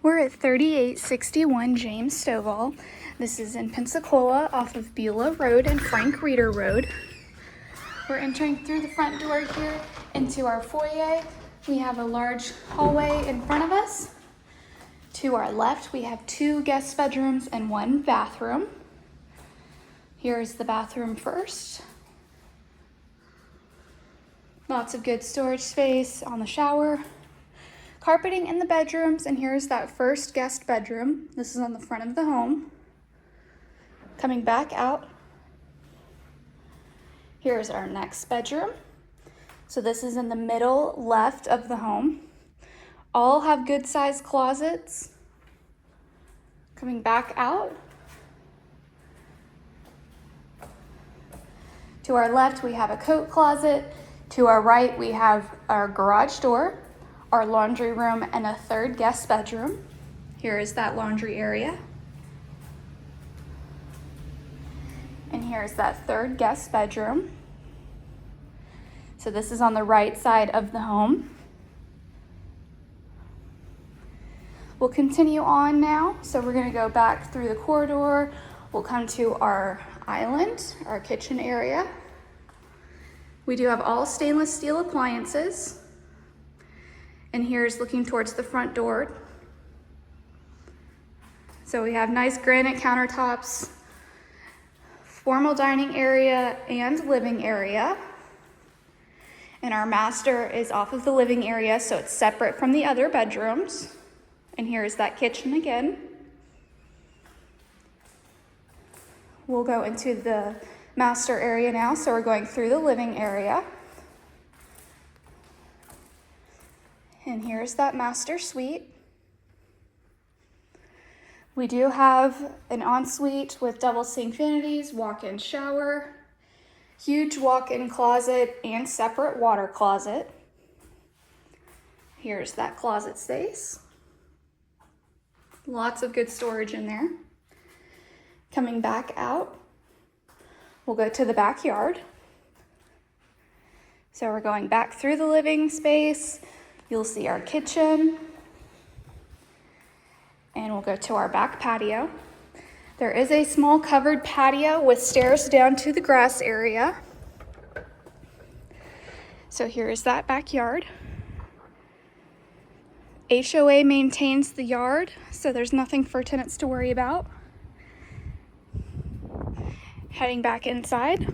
We're at 3861 James Stovall. This is in Pensacola off of Beulah Road and Frank Reeder Road. We're entering through the front door here into our foyer. We have a large hallway in front of us. To our left, we have 2 guest bedrooms and 1 bathroom. Here's the bathroom first. Lots of good storage space on the shower. Carpeting in the bedrooms, and here's that first guest bedroom. This is on the front of the home. Coming back out, here's our next bedroom. So this is in the middle left of the home. All have good sized closets. Coming back out. To our left, we have a coat closet. To our right, we have our garage door, our laundry room, and a 3rd guest bedroom. Here is that laundry area. And here's that 3rd guest bedroom. So this is on the right side of the home. We'll continue on now. So we're gonna go back through the corridor. We'll come to our island, our kitchen area. We do have all stainless steel appliances. And here's looking towards the front door. So we have nice granite countertops, formal dining area and living area. And our master is off of the living area, so it's separate from the other bedrooms. And here's that kitchen again. We'll go into the master area now, so we're going through the living area. And here's that master suite. We do have an ensuite with double sink vanities, walk-in shower, huge walk-in closet, and separate water closet. Here's that closet space. Lots of good storage in there. Coming back out, we'll go to the backyard. So we're going back through the living space. You'll see our kitchen, and we'll go to our back patio. There is a small covered patio with stairs down to the grass area. So here is that backyard. HOA maintains the yard, so there's nothing for tenants to worry about. Heading back inside.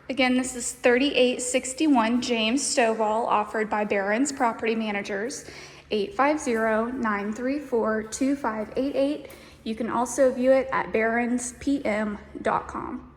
Again, this is 3861 James Stovall, offered by Barrons Property Managers, 850-934-2588. You can also view it at barronspm.com.